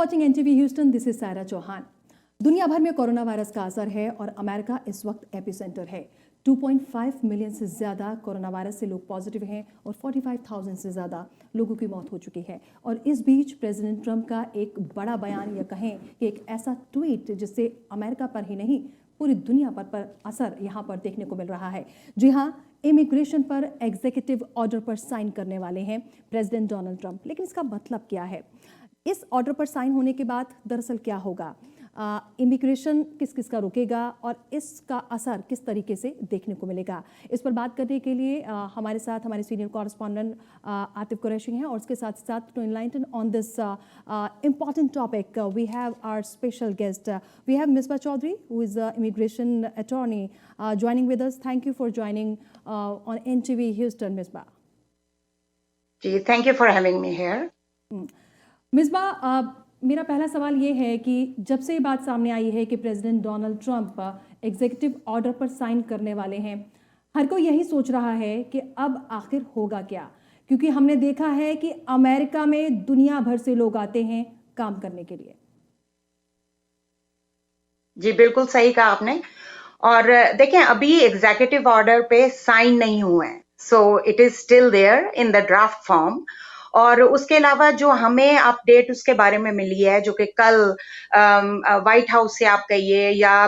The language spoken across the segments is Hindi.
watching NTV Houston. This is Sarah Chauhan. दुनिया भर में कोरोना वायरस का असर है और अमेरिका इस वक्त एपिसेंटर है। 2.5 मिलियन से ज़्यादा कोरोना वायरस से लोग पॉजिटिव हैं और 45,000 से ज़्यादा लोगों की मौत हो चुकी है। और इस बीच प्रेसिडेंट ट्रंप का एक बड़ा बयान या कहें कि एक ऐसा ट्वीट जिससे अमेरिका पर ही नहीं पूरी दुनिया पर असर यहाँ पर देखने को मिल रहा है। जी हाँ, इमिग्रेशन पर एग्जीक्यूटिव ऑर्डर पर साइन करने वाले हैं प्रेसिडेंट डोनाल्ड ट्रंप। लेकिन इसका मतलब क्या है? इस ऑर्डर पर साइन होने के बाद दरअसल क्या होगा? इमिग्रेशन किस किस का रुकेगा और इसका असर किस तरीके से देखने को मिलेगा? इस पर बात करने के लिए हमारे साथ हमारे सीनियर कॉरेस्पॉन्डेंट आतिफ कुरैशी हैं और उसके साथ साथ to enlighten on this important topic we have our special guest. We have Misbah Chaudhry, who is an immigration attorney, joining with us. Thank you for joining on NTV Houston, Misbah. Thank you for having me here. Misbah, मेरा पहला सवाल ये है कि जब से ये बात सामने आई है कि president Donald Trump executive order पर साइन करने वाले हैं, हर कोई यही सोच रहा है कि अब आखिर होगा क्या? क्योंकि हमने देखा है कि अमेरिका में दुनिया भर से लोग आते हैं काम करने के लिए। जी बिल्कुल सही कहा आपने। और देखें, अभी एग्जीक्यूटिव ऑर्डर पे साइन नहीं हुए हैं, so it is still there in the draft form. और उसके अलावा जो हमें अपडेट उसके बारे में मिली है, जो कि कल व्हाइट हाउस से आप कहिए या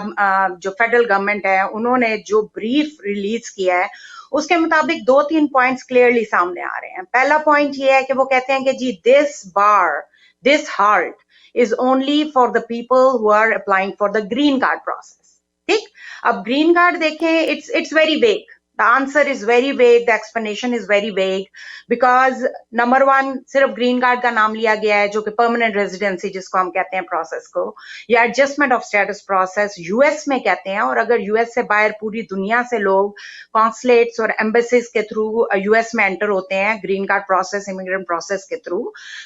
जो फेडरल गवर्नमेंट है उन्होंने जो ब्रीफ रिलीज किया है, उसके मुताबिक 2-3 पॉइंट्स क्लियरली सामने आ रहे हैं। पहला पॉइंट ये है कि वो कहते हैं कि जी this heart is only for the people who are applying for the green card process. ठीक, अब ग्रीन कार्ड देखें, it's very vague. The answer is very vague. The explanation is very vague because number one, सिर्फ ग्रीन कार्ड का नाम लिया गया है, जो कि परमानेंट रेजिडेंसी जिसको हम कहते हैं प्रोसेस को, या adjustment of status process US में कहते हैं। और अगर यूएस से बाहर पूरी दुनिया से लोग कॉन्सुलेट्स और एम्बेसीज के थ्रू यूएस में एंटर होते हैं green card process, immigrant process के थ्रू,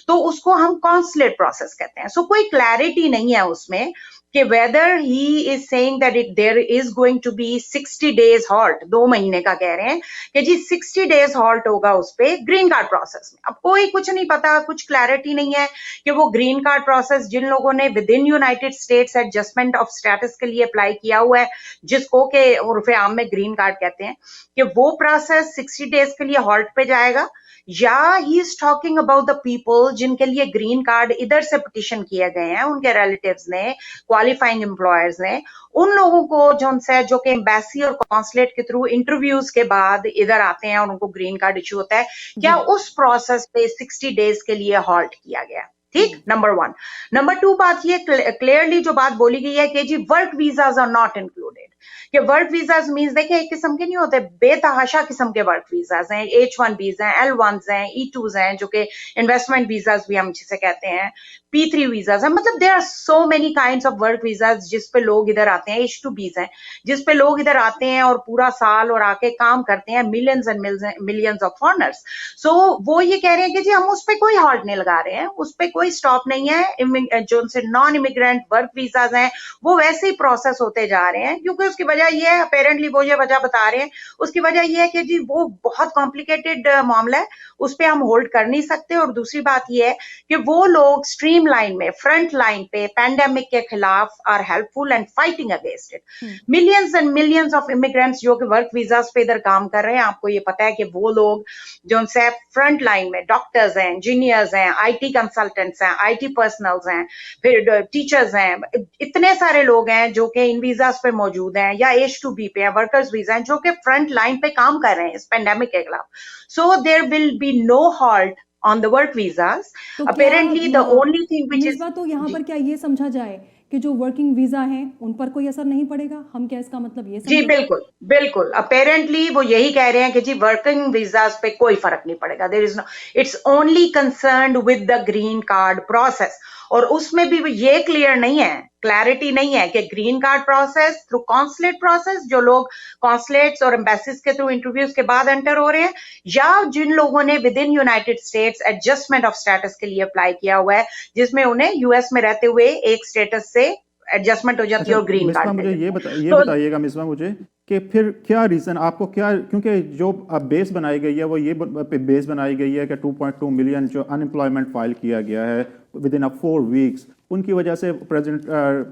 तो उसको हम कॉन्सुलेट प्रोसेस कहते हैं। सो कोई क्लैरिटी नहीं है उसमें कि whether he is saying that there is going to be 60 days halt, 2 महीने का कह रहे हैं कि जी 60 डेज हॉल्ट होगा उस पे ग्रीन कार्ड प्रोसेस में। अब कोई कुछ नहीं पता, कुछ क्लैरिटी नहीं है कि वो ग्रीन कार्ड प्रोसेस जिन लोगों ने with in United states adjustment of status के लिए अप्लाई किया हुआ है, जिसको के उर्फे आम में ग्रीन कार्ड कहते हैं, कि वो प्रोसेस 60 डेज के लिए हॉल्ट पे जाएगा, या he is talking about the people जिनके लिए ग्रीन कार्ड इधर से पिटिशन किए गए हैं, उनके रिलेटिव्स ने, क्वालिफाइंग एम्प्लॉयर्स ने, उन लोगों को जो कि एम्बेसी और कॉन्सुलेट के थ्रू इंटरव्यूज के बाद इधर आते हैं और उनको ग्रीन कार्ड इश्यू होता है, क्या उस प्रोसेस पे 60 डेज के लिए हॉल्ट किया गया? ठीक, नंबर 1। नंबर 2, बात ये क्लियरली जो बात बोली गई है कि जी work visas are not included. कि वर्क वीजाज मींस देखिए एक किस्म के नहीं होते, बेतहाशा किस्म के वर्क वीजाज हैं, H1Bs हैं, L1s हैं, E2s हैं, जो कि इन्वेस्टमेंट वीजाज भी हम जिसे कहते हैं, P3 वीजाज हैं। मतलब there are so many kinds of work visas जिस पे लोग इधर आते हैं। H2Bs हैं जिस पे लोग इधर आते हैं और पूरा साल और आके काम करते हैं, millions and millions of foreigners. So वो ये कह रहे हैं कि जी हम उस पे कोई हॉल्ट नहीं लगा रहे हैं, उस पे कोई स्टॉप नहीं है। जो उनसे नॉन इमिग्रेंट वर्क वीजाज हैं वो वैसे ही प्रोसेस होते जा रहे हैं, क्योंकि उसकी वजह ये है, अपेरेंटली वो ये वजह बता रहे हैं, उसकी वजह ये है कि जी वो बहुत कॉम्प्लिकेटेड मामला है, उस पे हम होल्ड कर नहीं सकते। और दूसरी बात ये है कि वो लोग स्ट्रीम लाइन में, फ्रंट लाइन पे पैंडेमिक के खिलाफ are helpful and fighting against it. Millions and millions of immigrants जो कि वर्क वीजाज पे इधर काम कर रहे हैं, आपको ये पता है कि वो लोग जो उनसे फ्रंट लाइन में डॉक्टर्स हैं, इंजीनियर्स हैं, IT कंसल्टेंट्स हैं, IT पर्सनल्स हैं, फिर टीचर्स हैं, इतने सारे लोग हैं जो कि इन वीजाज पे मौजूद हैं या H2B पे वर्कर्स वीजा हैं, जो कि फ्रंट लाइन पे काम कर रहे हैं इस पेंडेमिक के खिलाफ। So there will be no halt on the work visas. Apparently the only thing which is, तो यहाँ पर क्या ये समझा जाए कि जो वर्किंग वीजा हैं उन पर कोई असर नहीं पड़ेगा? हम क्या इसका मतलब ये जी बिल्कुल बिल्कुल, अपेरेंटली वो यही कह रहे हैं कि जी वर्किंग वीजाज पे कोई फर्क नहीं पड़ेगा। There is no, it's only concerned with the green card process. और उसमें भी ये क्लियर नहीं है, क्लैरिटी नहीं है कि green card process through consulate process, जो लोग कॉन्सुलेट्स और एम्बेसीज के थ्रू इंटरव्यूज के बाद एंटर हो रहे हैं, या जिन लोगों ने with in United states adjustment of status के लिए अप्लाई किया हुआ है, जिसमें उन्हें यूएस में रहते हुए एक स्टेटस से एडजस्टमेंट हो जाती है और ग्रीन कार्ड। मुझे ये बताइएगा मिसबा मुझे कि फिर क्या रीज़न आपको क्या, क्योंकि जो बेस बनाई गई है वो ये बेस बनाई गई है कि 2.2 मिलियन जो अनएम्प्लॉयमेंट फाइल किया गया है विद इन 4 वीक्स, उनकी वजह से प्रेसिडेंट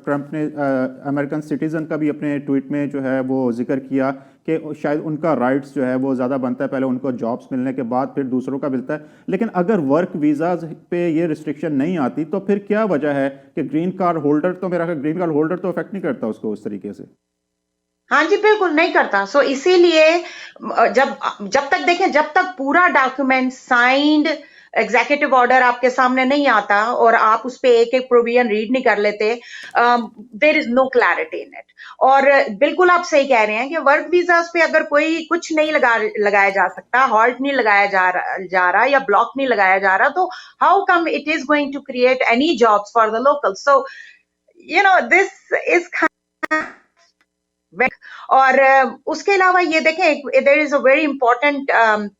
ट्रंप ने अमेरिकन सिटीजन का भी अपने ट्वीट में जो है वो जिक्र किया कि शायद उनका राइट्स जो है वो ज़्यादा बनता है, पहले उनको जॉब्स मिलने के बाद फिर दूसरों का मिलता है। लेकिन अगर वर्क वीज़ाज पे ये रिस्ट्रिक्शन नहीं आती तो फिर क्या वजह है कि ग्रीन कार्ड होल्डर तो मेरा ग्रीन कार्ड होल्डर तो अफेक्ट नहीं करता उसको उस तरीके से? हाँ जी, बिल्कुल नहीं करता। सो इसीलिए जब तक देखें, जब तक पूरा डॉक्यूमेंट साइंड एग्जीक्यूटिव ऑर्डर आपके सामने नहीं आता और आप उस पे एक एक प्रोविजन रीड नहीं कर लेते, there is no clarity in it. और बिल्कुल आप सही कह रहे हैं कि वर्क वीजास पे अगर कोई कुछ नहीं लगाया जा सकता, हॉल्ट नहीं लगाया जा रहा या ब्लॉक नहीं लगाया जा रहा, तो how come it is going to create any jobs for the local? So this is और उसके अलावा ये देखें, there is a very important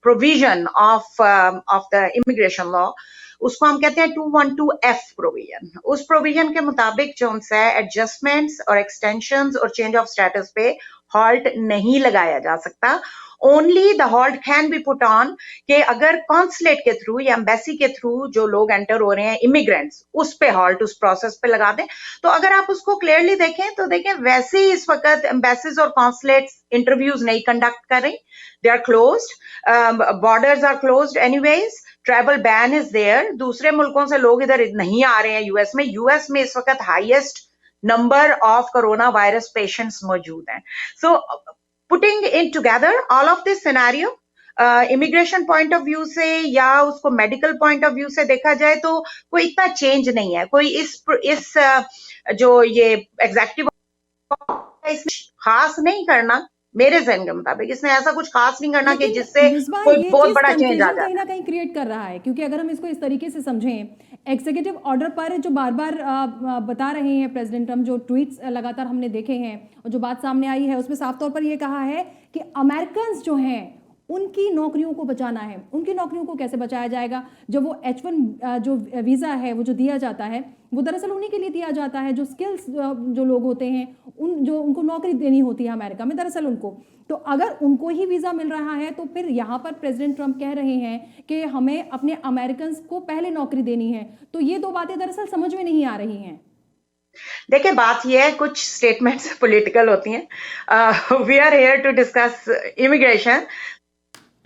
provision of the immigration law, उसको हम कहते हैं 212F प्रोविजन। उस प्रोविजन के मुताबिक जो है एडजस्टमेंट्स और एक्सटेंशंस और चेंज ऑफ स्टेटस पे हॉल्ट नहीं लगाया जा सकता। Only the halt can be put on कि अगर कॉन्सुलेट के थ्रू या एम्बेसी के थ्रू जो लोग एंटर हो रहे हैं इमिग्रेंट्स, उस पे हॉल्ट, उस प्रोसेस पे लगा दें। तो अगर आप उसको क्लियरली देखें तो देखें वैसे ही इस वक्त एम्बेसीज और कॉन्सुलेट्स इंटरव्यूज नहीं कंडक्ट कर रही, they are closed, borders are closed anyways, travel ban is there, दूसरे मुल्कों से लोग इधर नहीं आ रहे हैं यूएस में। यूएस में इस वक्त highest number of corona virus patients मौजूद हैं। So putting in together all of this scenario, immigration point of view से या उसको मेडिकल पॉइंट ऑफ व्यू से देखा जाए तो कोई इतना चेंज नहीं है। कोई इस जो ये एग्जीक्यूटिव खास नहीं करना, मेरे जहन के मुताबिक इसने ऐसा कुछ खास नहीं करना कि जिससे कोई बहुत बड़ा चेंज आ जाए। कहीं ना कहीं क्रिएट कर रहा है, क्योंकि अगर हम इसको इस तरीके से समझें, एग्जीक्यूटिव ऑर्डर पर जो बार बार बता रहे हैं प्रेसिडेंट ट्रम्प, जो ट्वीट्स लगातार हमने देखे हैं और जो बात सामने आई है उसमें साफ तौर पर यह कहा है कि अमेरिकन जो हैं उनकी नौकरियों को बचाना है। उनकी नौकरियों को कैसे बचाया जाएगा? जब वो H1 जो वीज़ा है वो जो दिया जाता है वो दरअसल उन्हीं के लिए दिया जाता है जो स्किल्स जो लोग होते हैं, उनको नौकरी देनी होती है अमेरिका में दरअसल उनको। तो अगर उनको ही वीज़ा मिल रहा है तो फिर यहाँ पर प्रेसिडेंट ट्रम्प कह रहे हैं कि हमें अपने अमेरिकन को पहले नौकरी देनी है। तो ये दो बातें दरअसल समझ में नहीं आ रही हैं। देखिए, बात यह है, कुछ स्टेटमेंट्स पॉलिटिकल होती हैं। We are here to discuss immigration.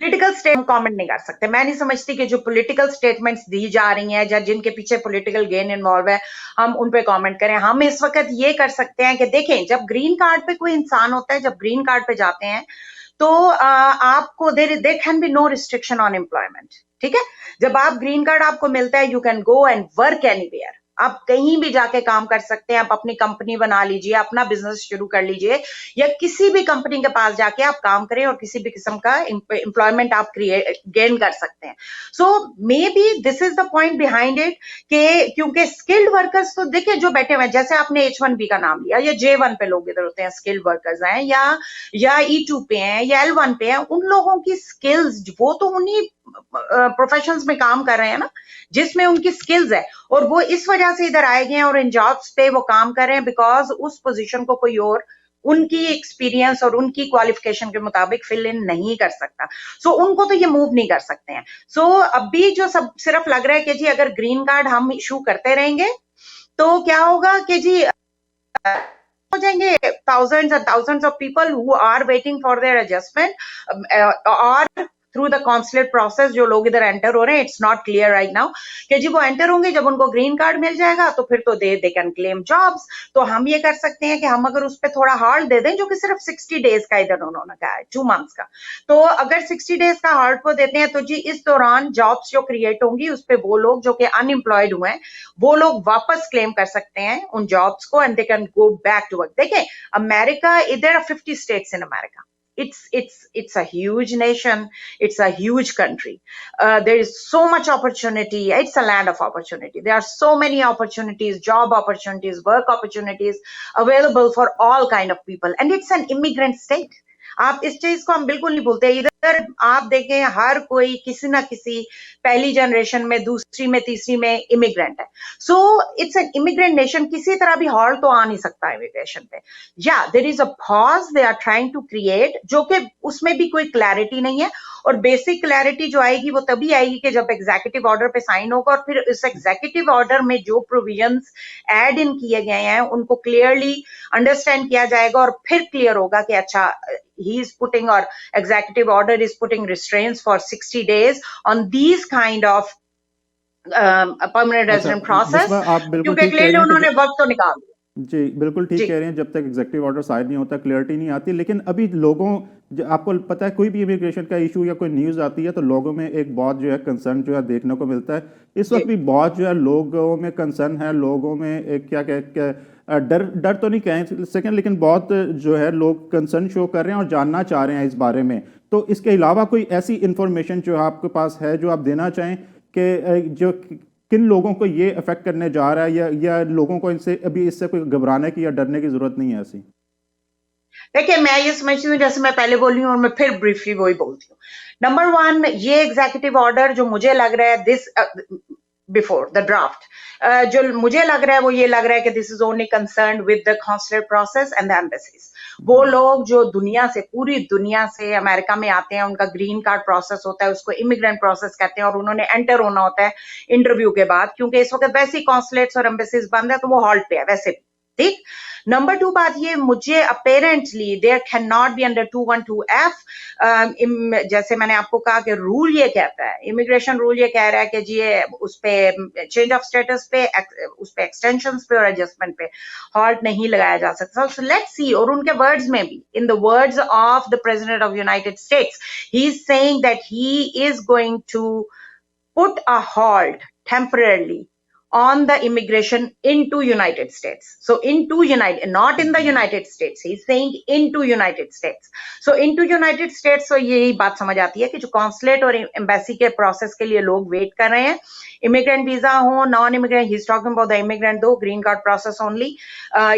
Political statement comment नहीं कर सकते। मैं नहीं समझती कि जो पॉलिटिकल स्टेटमेंट्स दी जा रही हैं या जिनके पीछे पॉलिटिकल गेन इन्वॉल्व है, हम उन पे कमेंट करें। हम इस वक्त ये कर सकते हैं कि देखें, जब ग्रीन कार्ड पे कोई इंसान होता है, जब ग्रीन कार्ड पे जाते हैं तो आपको there can be no restriction on employment. ठीक है, जब आप ग्रीन कार्ड आपको मिलता है, you can go and work anywhere. आप कहीं भी जाके काम कर सकते हैं, आप अपनी कंपनी बना लीजिए, अपना बिजनेस शुरू कर लीजिए, या किसी भी कंपनी के पास जाके आप काम करें और किसी भी किस्म का एम्प्लॉयमेंट आप गेन कर सकते हैं। So maybe this is the point behind it कि क्योंकि स्किल्ड वर्कर्स तो देखिए जो बैठे हुए हैं, जैसे आपने H1B का नाम लिया, या J1 पे लोग इधर होते हैं, स्किल्ड वर्कर्स हैं, या E2 पे हैं या L1 पे हैं, उन लोगों की स्किल्स वो तो उन्हीं प्रोफेशंस में काम कर रहे हैं ना जिसमें उनकी स्किल्स है, और वो इस वजह से इधर आए गए हैं और इन जॉब्स पे वो काम कर रहे हैं बिकॉज उस पोजीशन को कोई और उनकी एक्सपीरियंस और उनकी क्वालिफिकेशन के मुताबिक फिल इन नहीं कर सकता। सो उनको तो ये मूव नहीं कर सकते हैं। सो अभी जो सब सिर्फ लग रहा है कि जी अगर ग्रीन कार्ड हम इशू करते रहेंगे तो क्या होगा कि जी हो जाएंगे thousands and thousands of people who are waiting for their adjustment or through the consulate process जो लोग इधर एंटर हो रहे हैं। It's not clear right now कि जी वो एंटर होंगे, जब उनको ग्रीन कार्ड मिल जाएगा तो फिर तो दे कैन क्लेम जॉब्स। तो हम ये कर सकते हैं कि हम अगर उस पर थोड़ा हॉल्ट दे दें, जो कि सिर्फ 60 डेज का इधर उन्होंने कहा है, 2 months का। तो अगर 60 डेज का हॉल्ट वो देते हैं तो जी इस दौरान जॉब्स जो क्रिएट होंगी उस पर वो लोग जो कि अनएम्प्लॉयड हुए हैं वो लोग वापस क्लेम कर सकते हैं उन जॉब्स को, and they can go back to work. देखें, America, there are 50 states in America. It's a huge nation. It's a huge country. There is so much opportunity. It's a land of opportunity. There are so many opportunities, job opportunities, work opportunities available for all kind of people. And it's an immigrant state. आप इस चीज को हम बिल्कुल नहीं भूलते। इधर आप देखें हर कोई किसी ना किसी पहली जनरेशन में, दूसरी में, तीसरी में इमिग्रेंट है। So it's an immigrant nation, किसी तरह भी हॉल तो आ नहीं सकता इमिग्रेशन पे। या there is a pause they are trying to create, जो कि उसमें भी कोई क्लैरिटी नहीं है। और बेसिक क्लैरिटी जो आएगी वो तभी आएगी कि जब एग्जीक्यूटिव ऑर्डर पे साइन होगा, और फिर इस एग्जीक्यूटिव ऑर्डर में जो प्रोविजंस ऐड इन किए गए हैं उनको क्लियरली अंडरस्टैंड किया जाएगा, और फिर क्लियर होगा कि अच्छा, he is putting, or executive order is putting restraints for 60 days on these kind of permanent अच्छा, resident process, बिस्वा आप बिल्कुल क्योंकि ठीक कह क्लियरली रही हैं उन्होंने कि वक्त तो निकाल दिया। जी बिल्कुल ठीक जी कह रहे हैं, जब तक एग्जीक्यूटिव ऑर्डर साइन नहीं होता क्लियरिटी नहीं आती। लेकिन अभी लोगों, आपको पता है कोई भी इमिग्रेशन का इशू या कोई न्यूज़ आती है तो लोगों में एक बहुत जो है कंसर्न जो है देखने को मिलता है। इस जी वक्त भी बहुत जो है लोगों में कंसर्न है, लोगों में एक डर डर तो नहीं कहें सेकेंड, लेकिन बहुत जो है लोग कंसर्न शो कर रहे हैं और जानना चाह रहे हैं इस बारे में। तो इसके अलावा कोई ऐसी इंफॉर्मेशन जो आपके पास है जो आप देना चाहें कि जो किन लोगों को ये अफेक्ट करने जा रहा है, या लोगों को इनसे अभी इससे कोई घबराने की या डरने की जरूरत नहीं है ऐसी? देखिए, मैं ये समझती हूँ, जैसे मैं पहले बोली हूँ और मैं फिर ब्रीफली वही बोलती हूँ। नंबर वन, ये एग्जीक्यूटिव ऑर्डर जो मुझे लग रहा है दिस बिफोर द ड्राफ्ट, जो मुझे लग रहा है वो ये लग रहा है कि this is only concern with the consular process and the embassies. वो लोग जो दुनिया से, पूरी दुनिया से अमेरिका में आते हैं, उनका ग्रीन कार्ड प्रोसेस होता है, उसको इमिग्रेंट प्रोसेस कहते हैं, और उन्होंने एंटर होना होता है इंटरव्यू के बाद, क्योंकि इस वक्त वैसे ही कॉन्सुलेट्स और एम्बेसीज बंद है तो वो हॉल्ट पे है वैसे भी। ठीक। नंबर टू बात ये, मुझे apparently there can not be under 212F, जैसे मैंने आपको कहा कि रूल ये कहता है, इमिग्रेशन रूल ये कह रहा है कि जी उस पे चेंज ऑफ स्टेटस पे, उस पे एक्सटेंशन पे और एडजस्टमेंट पे हॉल्ट नहीं लगाया जा सकता। सो लेट्स सी, और उनके वर्ड्स में भी, in the words of the president of United States, he is saying that he is going to put a halt temporarily on the immigration into United States. So into United, not in the United States. He's saying into United States. So into United States, so यही बात समझ आती है कि जो कॉन्सुलेट और एम्बेसी के प्रोसेस के लिए लोग वेट कर रहे हैं, इमिग्रेंट वीजा हो, non immigrant, he is talking about the immigrant दो, ग्रीन कार्ड प्रोसेस ओनली।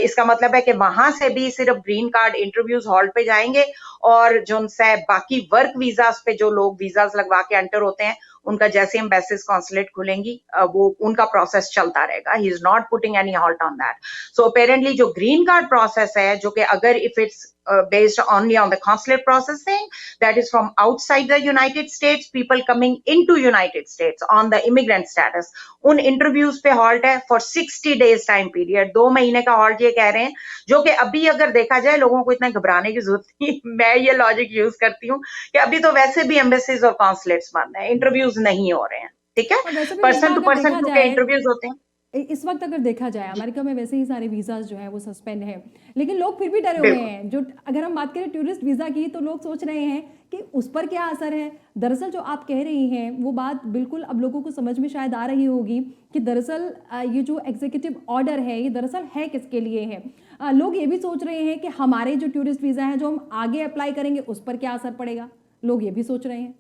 इसका मतलब है कि वहां से भी सिर्फ ग्रीन कार्ड इंटरव्यूज हॉल्ट पे जाएंगे, और जो उनसे बाकी वर्क वीजास पे जो लोग वीजास लगवा के एंटर होते हैं, उनका जैसे एम्बेसीज कॉन्सुलेट खुलेंगी वो उनका प्रोसेस चलता रहेगा। He is not putting any halt on that. So apparently जो ग्रीन कार्ड प्रोसेस है, जो कि अगर if it's based only on the consulate processing, that is from outside the United States, people coming into United States on the immigrant status, उन इंटरव्यूज पे हॉल्ट है फॉर 60 days टाइम पीरियड, 2 महीने का हॉल्ट ये कह रहे हैं, जो कि अभी अगर देखा जाए लोगों को इतना घबराने की जरूरत नहीं। मैं ये लॉजिक यूज करती हूँ कि अभी तो वैसे भी एम्बेसीज और कॉन्सुलेट्स बंद है, इंटरव्यूज नहीं हो रहे हैं। ठीक है, और वैसे भी पर्सन टू अगर पर्सन देखा क्योंकि जाए, इंटरव्यूज होते हैं। इस वक्त अगर देखा जाए अमेरिका में वैसे ही सारे वीज़ाज जो हैं वो सस्पेंड हैं, लेकिन लोग फिर भी डरे हुए बिल्कुल हैं। जो अगर हम बात करें टूरिस्ट वीज़ा की, तो लोग सोच रहे हैं कि उस पर क्या असर है। दरअसल जो आप कह रही हैं वो बात बिल्कुल अब लोगों को समझ में शायद आ रही होगी कि दरअसल ये जो एग्जीक्यूटिव ऑर्डर है ये दरअसल है किसके लिए है। लोग ये भी सोच रहे हैं कि हमारे जो टूरिस्ट वीज़ा हैं जो हम आगे अप्लाई करेंगे उस पर क्या असर पड़ेगा, लोग ये भी सोच रहे हैं।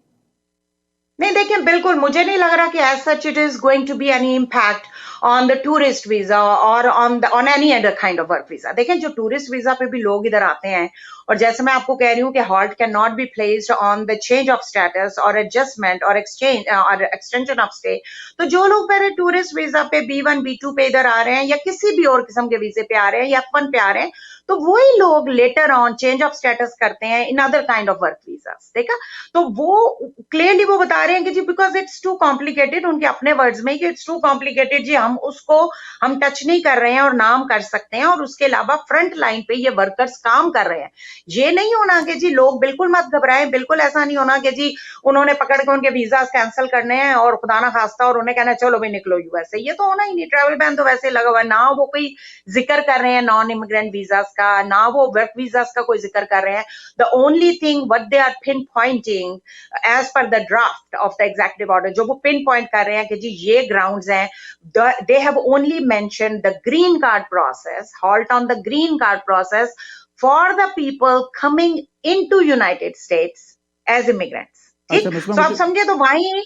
नहीं, देखिए, बिल्कुल मुझे नहीं लग रहा कि as such it is going to be any impact on the tourist visa और on any other kind of work visa. देखें, जो टूरिस्ट वीजा पे भी लोग इधर आते हैं, और जैसे मैं आपको कह रही हूँ कि halt can not be placed on the change of status और एडजस्टमेंट और एक्सचेंज और एक्सटेंशन ऑफ स्टे। तो जो लोग पहले टूरिस्ट वीजा पे B1 B2 पे इधर आ रहे हैं, या किसी भी और किस्म के वीजे पे आ रहे हैं, या F1 पे आ रहे हैं, तो वही लोग later on change of status करते हैं in other kind of work visa. देखा, तो वो क्लियरली वो बता रहे हैं कि जी बिकॉज इट्स टू कॉम्प्लिकेटेड, उनके अपने वर्ड्स में कि इट्स टू कॉम्प्लिकेटेड जी, हम टच नहीं कर रहे हैं और नाम कर सकते हैं, और उसके अलावा फ्रंट लाइन पे ये वर्कर्स काम कर रहे हैं। ये नहीं होना कि जी लोग बिल्कुल मत घबराएं, बिल्कुल ऐसा नहीं होना कि जी उन्होंने पकड़ के उनके वीजा कैंसिल करने हैं और खुदा ना खास्ता और उन्हें कहना चलो भाई निकलो यूएस से। ये तो होना ही नहीं। ट्रैवल बैन तो वैसे लगा हुआ है, ना वो कोई जिक्र कर रहे हैं नॉन इमिग्रेंट वीजास का, ना वो वर्क वीजास का कोई जिक्र कर रहे हैं। The only thing what they are pinpointing as पर the draft of the executive order, जो वो पिन पॉइंट कर रहे हैं कि जी ये ग्राउंड्स हैं, they have only mentioned the green card process, halt on the green card process for the people coming into United States as immigrants। ठीक, अच्छा, तो आप समझे, तो वहीं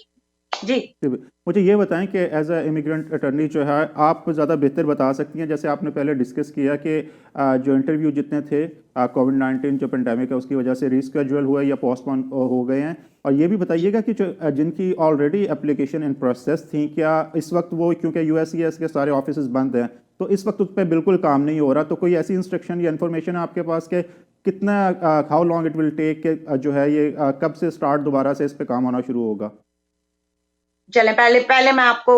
जी मुझे ये बताएं कि एज अ इमिग्रेंट अटर्नी जो है आप ज़्यादा बेहतर बता सकती हैं, जैसे आपने पहले डिस्कस किया कि जो इंटरव्यू जितने थे कोविड-19 जो पेंडेमिक है उसकी वजह से रीस्केड्यूल हुए या पोस्टपोन हो गए हैं, और ये भी बताइएगा कि जो जिनकी ऑलरेडी एप्लीकेशन इन प्रोसेस थी, क्या इस वक्त वो, क्योंकि यूएससीएस के सारे ऑफिस बंद हैं तो इस वक्त उस पर बिल्कुल काम नहीं हो रहा, तो कोई ऐसी इंस्ट्रक्शन या इन्फॉर्मेशन है आपके पास कि कितना how long it will take के जो है ये कब से स्टार्ट दोबारा से इस पे काम होना शुरू होगा? चलें, पहले मैं आपको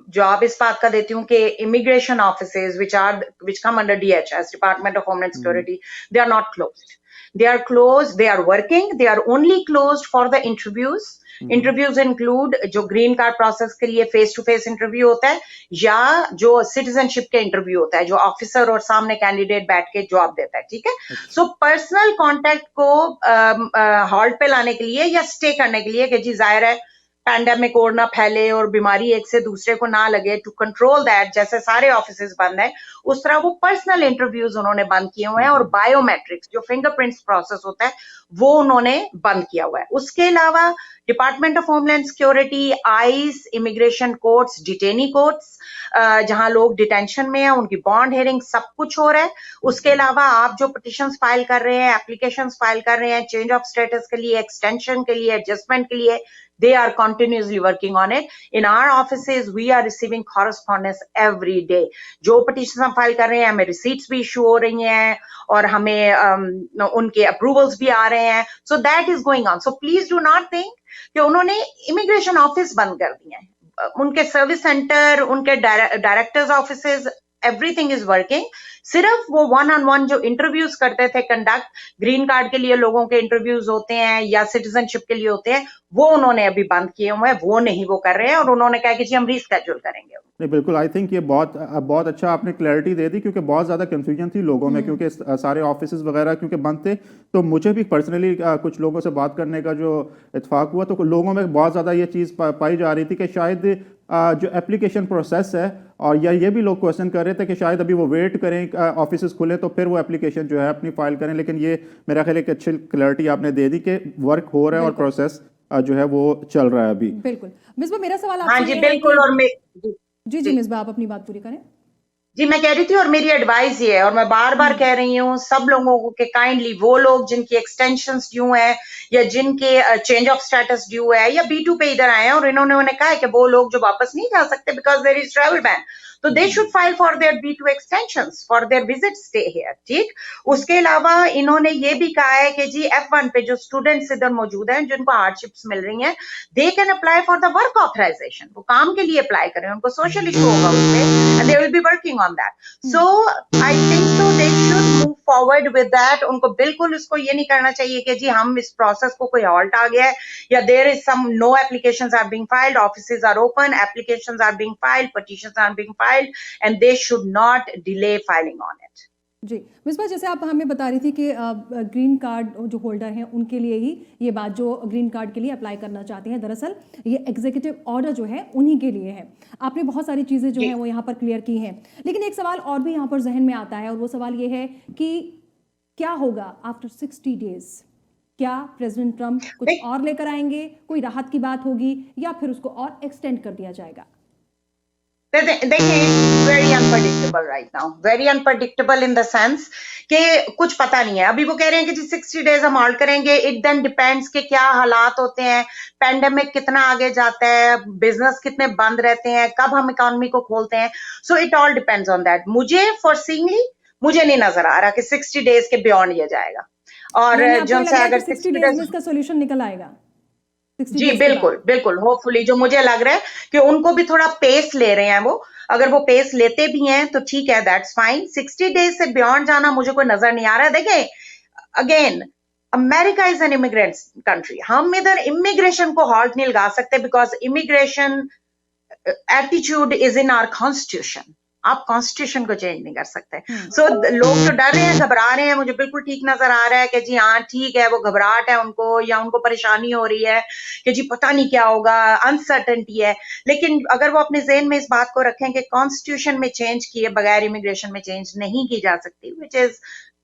जवाब इस बात का देती हूँ कि immigration offices which come under DHS, Department of Homeland Security, they are not closed. They are closed, they are working, they are only closed for the interviews. Interviews include जो ग्रीन कार्ड प्रोसेस के लिए फेस टू फेस इंटरव्यू होता है, या जो सिटीजनशिप के इंटरव्यू होता है, जो ऑफिसर और सामने कैंडिडेट बैठ के जवाब देता है, ठीक है। सो पर्सनल कांटेक्ट को हॉल्ट पे लाने के लिए या स्टे करने के लिए कि जी जाहिर है पैंडेमिक और ना फैले और बीमारी एक से दूसरे को ना लगे, टू कंट्रोल दैट, जैसे सारे ऑफिसेज बंद है उस तरह वो पर्सनल इंटरव्यूज उन्होंने बंद किए हुए हैं, और बायोमेट्रिक्स जो फिंगरप्रिंट्स प्रोसेस होता है वो उन्होंने बंद किया हुआ है। उसके अलावा department of homeland security, ice, immigration courts, detainee courts, जहां लोग डिटेंशन में है उनकी बॉन्ड हियरिंग सब कुछ हो रहा है। उसके अलावा आप जो पिटिशंस फाइल कर रहे हैं, एप्लीकेशंस फाइल कर रहे हैं चेंज ऑफ स्टेटस के लिए, एक्सटेंशन के लिए, एडजस्टमेंट के लिए, they are continuously working on it. In our offices we are receiving correspondence every day. जो petitions हम फाइल कर रहे हैं हमें receipts भी इशू हो रही हैं और हमें उनके approvals भी आ रहे हैं, so that is going on. So please do not think कि उन्होंने इमिग्रेशन ऑफिस बंद कर दिए हैं, उनके सर्विस सेंटर, उनके directors offices, everything is working. सिर्फ वो वन ऑन वन जो इंटरव्यूज करते थे कंडक्ट, ग्रीन कार्ड के लिए लोगों के इंटरव्यूज होते हैं या सिटीजनशिप के लिए होते हैं, वो उन्होंने अभी बंद किए हुए हैं, वो नहीं वो कर रहे हैं, और उन्होंने कहा कि जी हम रीस्केड्यूल करेंगे। नहीं बिल्कुल, आई थिंक ये बहुत अच्छा आपने क्लैरिटी दे दी, क्योंकि बहुत ज़्यादा कंफ्यूजन थी लोगों में, क्योंकि सारे ऑफिसेज वगैरह क्योंकि बंद थे। तो मुझे भी पर्सनली कुछ लोगों से बात करने का जो इत्तेफाक हुआ, तो लोगों में बहुत ज़्यादा ये चीज़ पाई जा रही थी कि शायद जो एप्लीकेशन प्रोसेस है, और या ये भी लोग क्वेश्चन कर रहे थे कि शायद अभी वो वेट करें ऑफिस खुले तो फिर वो एप्लीकेशन जो है अपनी फाइल करें, लेकिन ये मेरा ख्याल है कि अच्छी क्लैरिटी आपने दे दी कि वर्क हो रहा है और प्रोसेस जो है वो चल रहा है अभी। बिल्कुल मिसबा, मेरा सवाल हाँ जी बिल्कुल, और जी मिसबा आप अपनी बात पूरी करें। जी मैं कह रही थी, और मेरी एडवाइस ये है, और मैं बार बार कह रही हूँ सब लोगों को कि काइंडली वो लोग जिनकी एक्सटेंशंस ड्यू है या जिनके चेंज ऑफ स्टेटस ड्यू है या B2 पे इधर आए हैं और इन्होंने कहा है कि वो लोग जो वापस नहीं जा सकते because there is travel ban, तो they should file for their B2 extensions for their visit stay here, ठीक। उसके अलावा इन्होंने ये भी कहा है कि जी F1 पे जो स्टूडेंट्स इधर मौजूद हैं जिनको हार्डशिप्स मिल रही हैं, they can apply for the work authorisation, वो काम के लिए अप्लाई करें, उनको सोशल इशू होगा उसमें and they will be working on that. So I think so they should move forward with that. उनको बिल्कुल इसको ये नहीं करना चाहिए कि जी हम इस प्रोसेस को कोई हॉल्ट आ गया है या there is some no applications are being filed, offices are open, applications are being filed, petitions are being filed, and they should not delay filing on it. जी मिसबा, जैसे आप हमें बता रही थी कि ग्रीन कार्ड जो होल्डर हैं उनके लिए ही ये बात, जो ग्रीन कार्ड के लिए अप्लाई करना चाहते हैं, दरअसल ये एग्जीक्यूटिव ऑर्डर जो है उन्हीं के लिए है। आपने बहुत सारी चीज़ें जो हैं वो यहाँ पर क्लियर की हैं, लेकिन एक सवाल और भी यहाँ पर जहन में आता है, और वो सवाल ये है कि क्या होगा आफ्टर 60 डेज? क्या प्रेसिडेंट ट्रंप कुछ और लेकर आएंगे, कोई राहत की बात होगी, या फिर उसको और एक्सटेंड कर दिया जाएगा? देखिए very unpredictable right now, very unpredictable in the sense कि कुछ पता नहीं है। अभी वो कह रहे हैं कि जी 60 डेज हम हॉल्ट करेंगे, इट देन डिपेंड्स कि क्या हालात होते हैं, पैंडेमिक कितना आगे जाता है, बिजनेस कितने बंद रहते हैं, कब हम इकोनॉमी को खोलते हैं, so it all depends on that. मुझे फॉरसीइंगली मुझे नहीं नजर आ रहा कि 60 डेज के बियॉन्ड ये जाएगा, और जो से अगर 60 डेज में इसका सॉल्यूशन निकल आएगा। जी बिल्कुल बिल्कुल, होपफुली जो मुझे लग रहा है कि उनको भी थोड़ा पेस ले रहे हैं वो, अगर वो पेस लेते भी हैं तो ठीक है, दैट्स फाइन। 60 डेज से बियॉन्ड जाना मुझे कोई नजर नहीं आ रहा है। देखिए again America is an immigrant country, हम इधर इमिग्रेशन को हॉल्ट नहीं लगा सकते because immigration attitude is in our constitution, आप कॉन्स्टिट्यूशन को चेंज नहीं कर सकते। सो लोग जो डर रहे हैं, घबरा रहे हैं, मुझे बिल्कुल ठीक नजर आ रहा है कि जी हाँ ठीक है, वो घबराहट है उनको, या उनको परेशानी हो रही है कि जी पता नहीं क्या होगा, अनसर्टेनिटी है, लेकिन अगर वो अपने ज़हन में इस बात को रखें कि कॉन्स्टिट्यूशन में चेंज किए बगैर इमिग्रेशन में चेंज नहीं की जा सकती, which is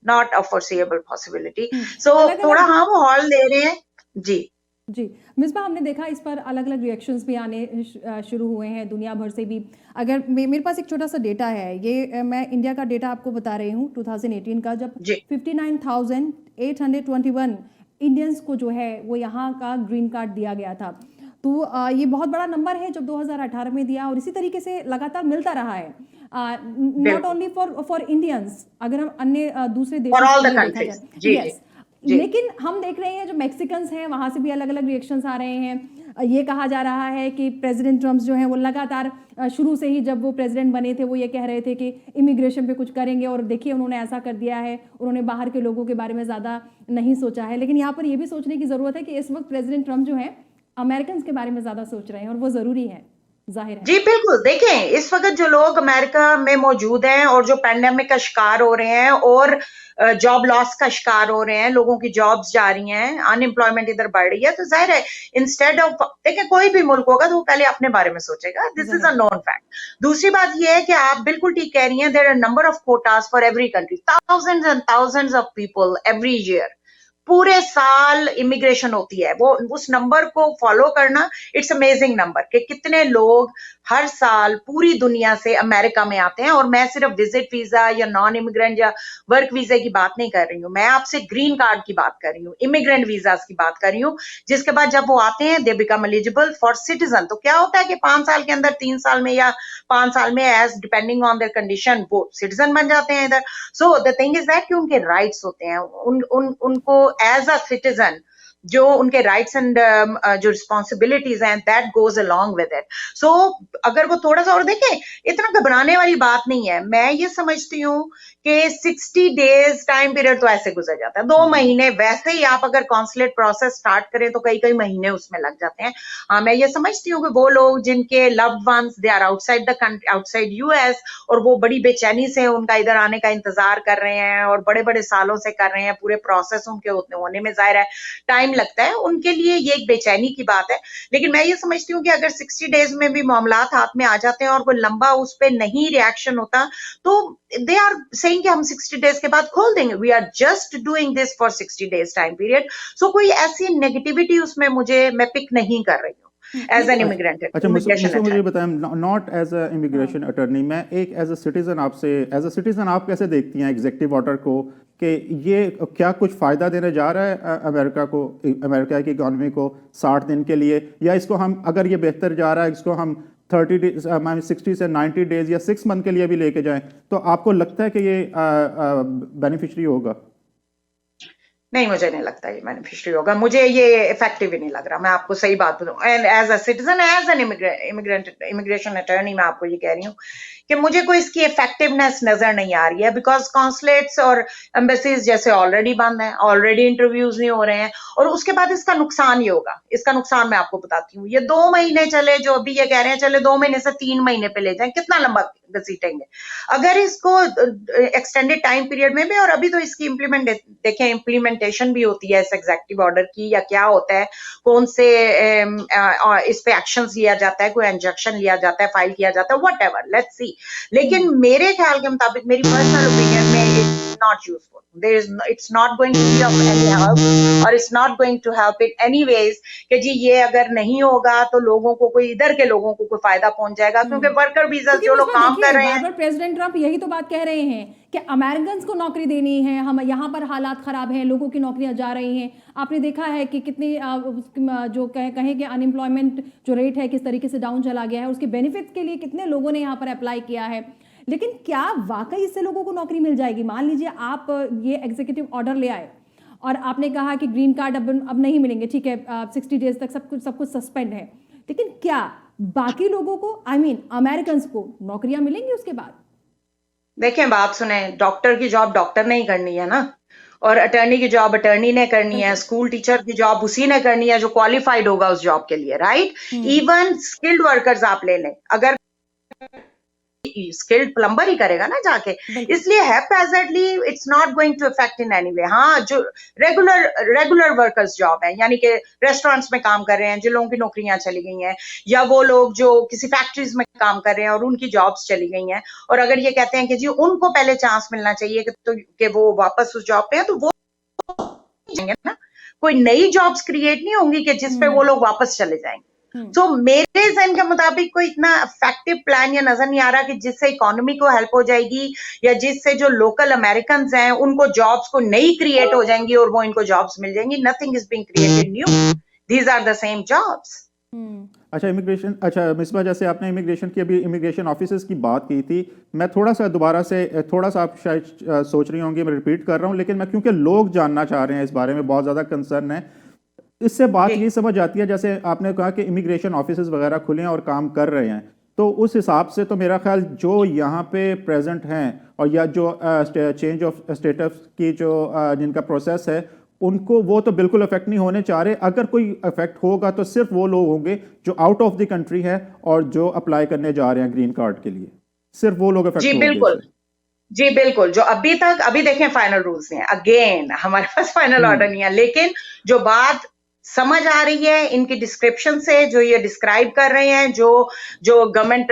not a forcible possibility, so थोड़ा हाँ वो हॉल ले रहे हैं जी। जी, मिसबा हमने देखा इस पर अलग-अलग रिएक्शंस भी आने शुरू हुए हैं दुनिया भर से भी। अगर मेरे पास एक छोटा-सा डेटा है, ये मैं इंडिया का डेटा आपको बता रही हूँ 2018 का, जब जी 59,821 इंडियंस को जो है वो यहाँ का ग्रीन कार्ड दिया गया था। तो ये बहुत बड़ा नंबर है जब 2018 में दिया, और इसी तरीके से लगातार मिलता रहा है। नॉट बिल्कुल, ओनली फॉर इंडियंस, अगर हम अन्य दूसरे फॉर देशों ऑल के द लिए देखा कंट्रीज। जाए, जी जी यस। जी लेकिन हम देख रहे हैं जो मैक्सिकन्स हैं वहाँ से भी अलग-अलग रिएक्शंस आ रहे हैं। ये कहा जा रहा है कि प्रेसिडेंट ट्रम्प जो हैं वो लगातार शुरू से ही जब वो प्रेसिडेंट बने थे वो ये कह रहे थे कि इमिग्रेशन पे कुछ करेंगे, और देखिए उन्होंने ऐसा कर दिया है। उन्होंने बाहर के लोगों के बारे में ज़्यादा नहीं सोचा है। लेकिन यहाँ पर ये भी सोचने की ज़रूरत है कि इस वक्त प्रेसिडेंट ट्रम्प जो हैं अमेरिकन्स के बारे में ज़्यादा सोच रहे हैं, और वो ज़रूरी है, ज़ाहिर है। जी बिल्कुल। देखें, इस वक्त जो लोग अमेरिका में मौजूद हैं और जो पैंडेमिक का शिकार हो रहे हैं और जॉब लॉस का शिकार हो रहे हैं, लोगों की जॉब्स जा रही हैं, अनएम्प्लॉयमेंट इधर बढ़ रही है, तो जाहिर है इंस्टेड ऑफ, देखें कोई भी मुल्क होगा तो वो पहले अपने बारे में सोचेगा। दिस इज अ ज़ाहिर नोन फैक्ट। दूसरी बात ये है कि आप बिल्कुल ठीक कह रही हैं, there are number of quotas for every country, thousands and thousands of people every year. पूरे साल इमिग्रेशन होती है, वो उस नंबर को फॉलो करना, इट्स अमेजिंग नंबर कि कितने लोग हर साल पूरी दुनिया से अमेरिका में आते हैं। और मैं सिर्फ विजिट वीजा या नॉन इमिग्रेंट या वर्क वीजा की बात नहीं कर रही हूँ, मैं आपसे ग्रीन कार्ड की बात कर रही हूँ, इमिग्रेंट वीजा की बात कर रही हूँ, जिसके बाद जब वो आते हैं they become eligible for citizen. तो क्या होता है कि 5 साल के अंदर, 3 साल में या 5 साल में, as depending on their condition, वो सिटीजन बन जाते हैं इधर। So the thing is that कि उनके राइट्स होते हैं, उनको एज अ सिटीजन जो उनके राइट्स एंड जो रिस्पॉन्सिबिलिटीज हैं, that goes along with it. So अगर वो थोड़ा सा, और देखें इतना घबराने वाली बात नहीं है। मैं ये समझती हूँ कि 60 डेज टाइम पीरियड तो ऐसे गुजर जाता है, 2 महीने। वैसे ही आप अगर कॉन्सुलेट प्रोसेस स्टार्ट करें तो कई कई महीने उसमें लग जाते हैं। हाँ, मैं ये समझती हूँ कि वो लोग जिनके loved ones they are outside the country, outside US, और वो बड़ी बेचैनी से उनका इधर आने का इंतजार कर रहे हैं और बड़े बड़े सालों से कर रहे हैं, पूरे प्रोसेस उनके होने में जाहिर है टाइम लगता है, उनके लिए ये एक बेचैनी की बात है। लेकिन मैं ये समझती हूँ कि अगर 60 डेज में भी मामलात हाथ में आ जाते हैं और कोई लंबा उस पर नहीं रिएक्शन होता, तो दे आर सेइंग कि हम 60 डेज के बाद खोल देंगे, we are just doing this for 60 days time period. So कोई ऐसी नेगेटिविटी उसमें मैं पिक नहीं कर रही हूँ एज एन लेकिन इमिग्रेंट, अच्छा, इमिग्रेशन मुझे मुझे अटॉर्नी। बताएं, not as a immigration attorney, मैं एक एज अ सिटीजन आपसे, एज अ सिटीजन आप कैसे देखती हैं एग्जीक्यूटिव ऑर्डर को, कि ये क्या कुछ फ़ायदा देने जा रहा है अमेरिका को, अमेरिका की इकॉनमी को 60 दिन के लिए, या इसको हम, अगर ये बेहतर जा रहा है, इसको हम 30 डेज, 60 से 90 डेज या 6 मंथ के लिए भी लेके जाएं, तो आपको लगता है कि ये बेनिफिशरी होगा? नहीं, मुझे नहीं लगता ये बेनिफिशियरी होगा, मुझे ये इफेक्टिव ही नहीं लग रहा, मैं आपको सही बात बताऊं। And as a citizen, as an immigration attorney, मैं आपको ये कह रही हूँ कि मुझे कोई इसकी इफेक्टिवनेस नजर नहीं आ रही है, बिकॉज कॉन्सुलेट्स और एम्बेसीज जैसे ऑलरेडी बंद हैं, ऑलरेडी इंटरव्यूज नहीं हो रहे हैं, और उसके बाद इसका नुकसान ये होगा। इसका नुकसान मैं आपको बताती हूँ, ये 2 महीने चले, जो अभी ये कह रहे हैं चले 2 महीने से 3 महीने पे ले जाएं, कितना लंबा घसीटेंगे। अगर इसको एक्सटेंडेड टाइम पीरियड में भी, और अभी तो इसकी देखें इम्प्लीमेंटेशन भी होती है इस एग्जीक्यूटिव ऑर्डर की, या क्या होता है, कौन से इस पे एक्शन लिया जाता है, कोई इंजेक्शन लिया जाता है, फाइल किया जाता है, वट एवर, लेट्स सी। लेकिन मेरे ख्याल के मुताबिक, मेरी पर्सनल ओपिनियन में, it's not useful, there is, it's not going to be of any help, और it's not going to help in any ways कि जी ये अगर नहीं होगा तो लोगों को, कोई इधर के लोगों को कोई फायदा पहुंच जाएगा, क्योंकि वर्कर वीजा क्योंकि जो लोग मुझमें काम देखिए कर रहे बार हैं। बार प्रेसिडेंट ट्रम्प यही तो बात कह रहे हैं कि अमेरिकन्स को नौकरी देनी है, हम यहाँ पर हालात ख़राब हैं, लोगों की नौकरियां जा रही हैं। आपने देखा है कि कितनी जो कहें कि अनएम्प्लॉयमेंट जो रेट है किस तरीके से डाउन चला गया है, उसके बेनिफिट्स के लिए कितने लोगों ने यहाँ पर अप्लाई किया है। लेकिन क्या वाकई इससे लोगों को नौकरी मिल जाएगी? मान लीजिए आप ये एग्जीक्यूटिव ऑर्डर ले आए और आपने कहा कि ग्रीन कार्ड अब नहीं मिलेंगे, ठीक है, 60 डेज तक सब कुछ सस्पेंड है, लेकिन क्या बाकी लोगों को, आई मीन अमेरिकन्स को, नौकरियां मिलेंगी उसके बाद? देखें, बात सुने, डॉक्टर की जॉब डॉक्टर ने ही करनी है ना, और अटर्नी की जॉब अटर्नी ने करनी है, बिल्कुल। स्कूल टीचर की जॉब उसी ने करनी है जो क्वालिफाइड होगा उस जॉब के लिए, राइट। इवन स्किल्ड वर्कर्स आप ले लें, अगर स्किल्ड प्लम्बर ही करेगा ना जाके, बिल्कुल। इसलिए haphazardly it's not going to effect in any way. हाँ, जो रेगुलर वर्कर्स जॉब है, यानी कि रेस्टोरेंट्स में काम कर रहे हैं, जिन लोगों की नौकरियां चली गई हैं, या वो लोग जो किसी फैक्ट्रीज में काम कर रहे हैं और उनकी जॉब्स चली गई हैं, और अगर ये कहते हैं कि जी उनको पहले चांस मिलना चाहिए कि वो वापस उस जॉब पे है, तो वो ना, कोई नई जॉब्स क्रिएट नहीं होंगी कि जिस पे वो लोग वापस चले जाएंगे। तो मेरे जहन के मुताबिक कोई इतना इफेक्टिव प्लान या नजर नहीं आ रहा कि जिससे इकोनॉमी को हेल्प हो जाएगी या जिससे जो लोकल अमेरिकन हैं उनको जॉब्स को नई क्रिएट हो जाएंगी और वो इनको जॉब्स मिल जाएंगी। Nothing is being created new, these are the same jobs. अच्छा मिसबा, जैसे आपने इमिग्रेशन की अभी इमिग्रेशन ऑफिसर्स की बात की थी, मैं थोड़ा सा आप शायद सोच रही होंगी मैं रिपीट कर रहा हूँ, लेकिन मैं क्योंकि लोग जानना चाह रहे हैं इस बारे में, बहुत ज़्यादा कंसर्न है। इससे बात ये समझ आती है, जैसे आपने कहा कि इमिग्रेशन ऑफिसर्स वगैरह खुले हैं और काम कर रहे हैं, तो उस हिसाब से तो मेरा ख्याल जो यहाँ पे प्रेजेंट हैं और या जो चेंज ऑफ स्टेटस की जो जिनका प्रोसेस है उनको वो तो बिल्कुल अफेक्ट नहीं होने चाह रहे। अगर कोई अफेक्ट होगा तो सिर्फ वो लोग होंगे जो आउट ऑफ द कंट्री है और जो अप्लाई करने जा रहे हैं ग्रीन कार्ड के लिए, सिर्फ वो लोग अफेक्ट होंगे। बिल्कुल जी बिल्कुल। जो अभी देखें फाइनल रूल्स नहीं है, अगेन हमारे पास फाइनल ऑर्डर नहीं है, लेकिन जो बात समझ आ रही है इनकी डिस्क्रिप्शन से, जो ये डिस्क्राइब कर रहे हैं, जो गवर्नमेंट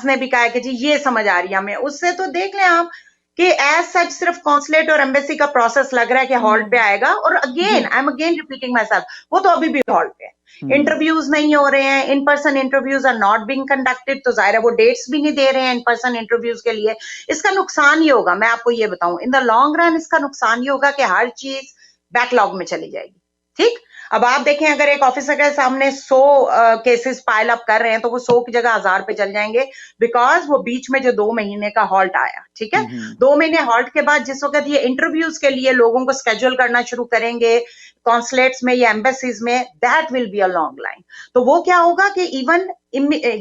ने भी कहा है कि जी ये समझ आ रही है हमें, उससे तो देख लें आप कि एज सच सिर्फ कॉन्सुलेट और एम्बेसी का प्रोसेस लग रहा है कि हॉल्ट पे आएगा। और again I am again repeating my self, वो तो अभी भी हॉल्ट पे है। इंटरव्यूज नहीं हो रहे हैं, in person interviews are not being conducted, तो जाहिर है वो डेट्स भी नहीं दे रहे हैं इन पर्सन इंटरव्यूज के लिए। इसका नुकसान ये होगा, मैं आपको ये बताऊं, इन द लॉन्ग रन इसका नुकसान ये होगा कि हर चीज बैकलॉग में चली जाएगी। ठीक, अब आप देखें अगर एक ऑफिसर के सामने 100 केसेस पाइल अप कर रहे हैं तो वो 100 की जगह 1000 पे चल जाएंगे, बिकॉज वो बीच में जो 2 महीने का हॉल्ट आया। ठीक है, 2 महीने हॉल्ट के बाद जिस वक्त ये इंटरव्यूज के लिए लोगों को स्केड्यूल करना शुरू करेंगे कॉन्सुलेट्स में या एम्बेसीज में, that will be a long line. तो वो क्या होगा कि इवन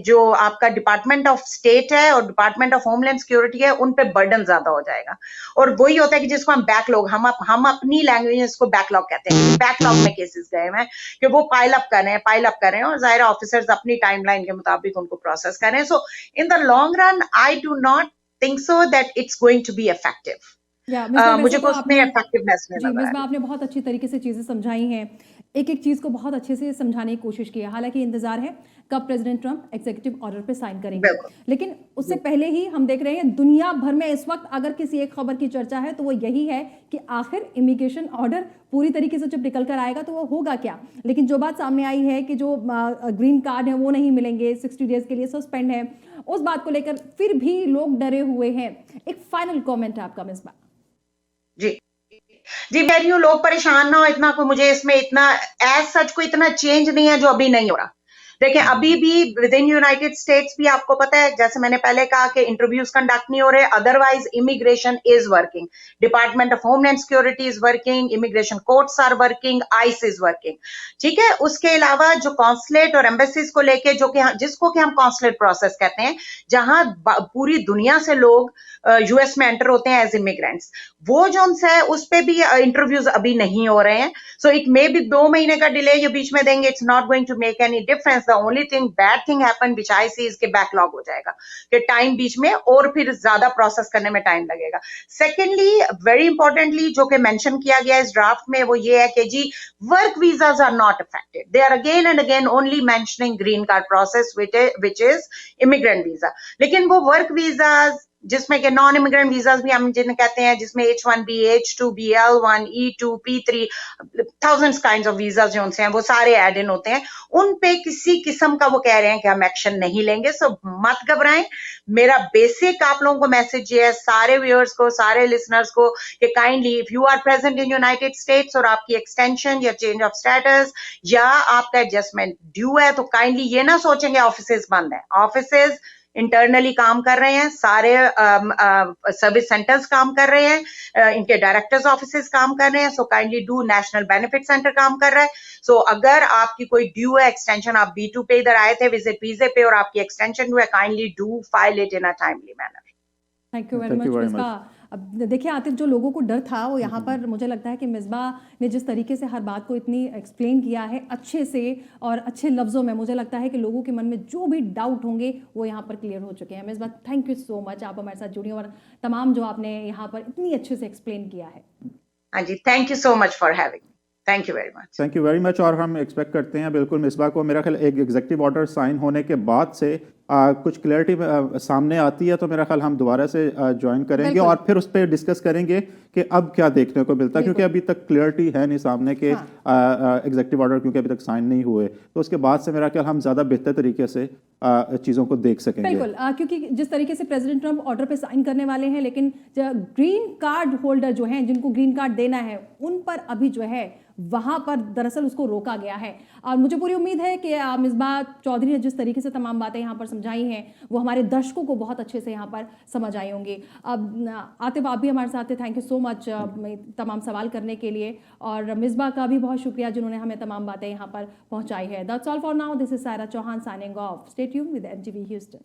जो आपका डिपार्टमेंट ऑफ स्टेट है और डिपार्टमेंट ऑफ होमलैंड सिक्योरिटी है उन पे बर्डन ज्यादा हो जाएगा। और वही होता है कि जिसको हम बैकलॉग, हम अपनी लैंग्वेज इसको बैकलॉग कहते हैं, बैकलॉग में केसेस गए हैं कि वो पाइल अप कर रहे हैं और जाहिर ऑफिसर्स अपनी टाइमलाइन के मुताबिक उनको प्रोसेस कर रहे हैं। So in the long run I do not think so that it's going to be effective. मुझे को उसमें इफेक्टिवनेस में लगा है। आपने बहुत अच्छी तरीके से चीजें समझाई हैं, एक एक चीज को बहुत अच्छे से समझाने की कोशिश की है। हालांकि इंतजार है कब प्रेसिडेंट ट्रंप एग्जीक्यूटिव ऑर्डर पे साइन करेंगे, लेकिन उससे पहले ही हम देख रहे हैं दुनिया भर में इस वक्त अगर किसी एक खबर की चर्चा है तो वो यही है कि आखिर इमिग्रेशन ऑर्डर पूरी तरीके से जब निकल कर आएगा तो वो होगा क्या। लेकिन जो बात सामने आई है कि जो ग्रीन कार्ड है वो नहीं मिलेंगे, 60 डेज के लिए सस्पेंड है, उस बात को लेकर फिर भी लोग डरे हुए हैं। एक फाइनल कॉमेंट है आपका मिसबा। जी मैं रही हूँ, लोग परेशान ना हो इतना, को मुझे इसमें इतना एज सच कोई इतना चेंज नहीं है जो अभी नहीं हो रहा। देखिए अभी भी विद इन यूनाइटेड स्टेट्स भी आपको पता है, जैसे मैंने पहले कहा कि इंटरव्यूज कंडक्ट नहीं हो रहे, otherwise immigration is working, department of homeland security is working, immigration courts are working, ICE is working. ठीक है, उसके अलावा जो कॉन्सुलेट और एम्बेसीज को लेके जो कि जिसको कि हम कॉन्सुलेट प्रोसेस कहते हैं, जहां पूरी दुनिया से लोग यूएस में एंटर होते हैं एज इमिग्रेंट्स, वो जो है उस पे भी इंटरव्यूज अभी नहीं हो रहे हैं। सो इट मे बी 2 महीने का डिले ये बीच में देंगे, it's not going to make any difference. The only thing bad thing happen which I see is के बैकलॉग हो जाएगा, कि टाइम बीच में और फिर ज्यादा प्रोसेस करने में टाइम लगेगा। सेकेंडली वेरी इंपॉर्टेंटली जो कि मेंशन किया गया इस ड्राफ्ट में वो ये है कि जी work visas are not affected, they are again and again only mentioning green card process which is immigrant visa. लेकिन वो वर्क वीजाज जिसमें के नॉन इमिग्रेंट वीजाज भी हम जिन्हें कहते हैं, जिसमें H1B, H2B, L1, E2, P3, thousands kinds of visas जो उनसे हैं वो सारे एड इन होते हैं, उन पे किसी किस्म का वो कह रहे हैं कि हम एक्शन नहीं लेंगे। सो मत घबराएं। मेरा बेसिक आप लोगों को मैसेज ये है, सारे व्यूअर्स को, सारे लिसनर्स को, कि kindly if you are present in United States और आपकी एक्सटेंशन या चेंज ऑफ स्टेटस या आपका एडजस्टमेंट ड्यू है, तो काइंडली ये ना सोचेंगे ऑफिसेज बंद है। ऑफिसेज इंटरनली काम कर रहे हैं, सारे सर्विस सेंटर्स काम कर रहे हैं, इनके डायरेक्टर्स ऑफिसेज काम कर रहे हैं। So kindly do, national benefit centre काम कर रहा है। सो अगर आपकी कोई ड्यू है एक्सटेंशन, आप B2 पे इधर आए थे विजिट वीजे पे और आपकी एक्सटेंशन ड्यू है, kindly do file it in a timely manner. Thank you very much. अब देखिए आतिफ, जो लोगों को डर था वो यहाँ पर मुझे लगता है कि मिसबा ने जिस तरीके से हर बात को इतनी एक्सप्लेन किया है अच्छे से और अच्छे लफ्ज़ों में, मुझे लगता है कि लोगों के मन में जो भी डाउट होंगे वो यहाँ पर क्लियर हो चुके हैं। Misbah thank you so much, आप हमारे साथ जुड़ी और तमाम जो आपने यहाँ पर इतनी अच्छे से एक्सप्लेन किया है। हाँ जी, thank you so much for having me, thank you very much. Thank you very much. और हम एक्सपेक्ट करते हैं बिल्कुल मिसबा को, मेरा ख्याल एक एग्जीक्यूटिव ऑर्डर साइन होने के बाद से कुछ क्लैरिटी सामने आती है तो मेरा ख्याल हम दोबारा से ज्वाइन करेंगे बिल्कुल। और फिर उस पर डिस्कस करेंगे कि अब क्या देखने को मिलता है, क्योंकि अभी तक क्लियरिटी है नहीं सामने के एग्जीक्यूटिव ऑर्डर क्योंकि अभी तक साइन नहीं हुए, तो उसके बाद से मेरा ख्याल हम ज़्यादा बेहतर तरीके से चीज़ों को देख सकेंगे। बिल्कुल क्योंकि जिस तरीके से प्रेसिडेंट ट्रंप ऑर्डर पे साइन करने वाले हैं, लेकिन जो ग्रीन कार्ड होल्डर जो हैं जिनको ग्रीन कार्ड देना है उन पर अभी जो है वहां पर दरअसल उसको रोका गया है। और मुझे पूरी उम्मीद है कि मिसबा चौधरी ने जिस तरीके से तमाम बातें यहाँ पर समझाई हैं वो हमारे दर्शकों को बहुत अच्छे से यहाँ पर समझ आई होंगी। अब आतिफ आप भी हमारे साथ थे, थैंक यू सो मच तमाम सवाल करने के लिए, और मिसबा का भी बहुत शुक्रिया जिन्होंने हमें तमाम बातें यहाँ पर पहुँचाई है। That's all for now, this is Saira Chauhan signing off. Stay tuned with NTV Houston.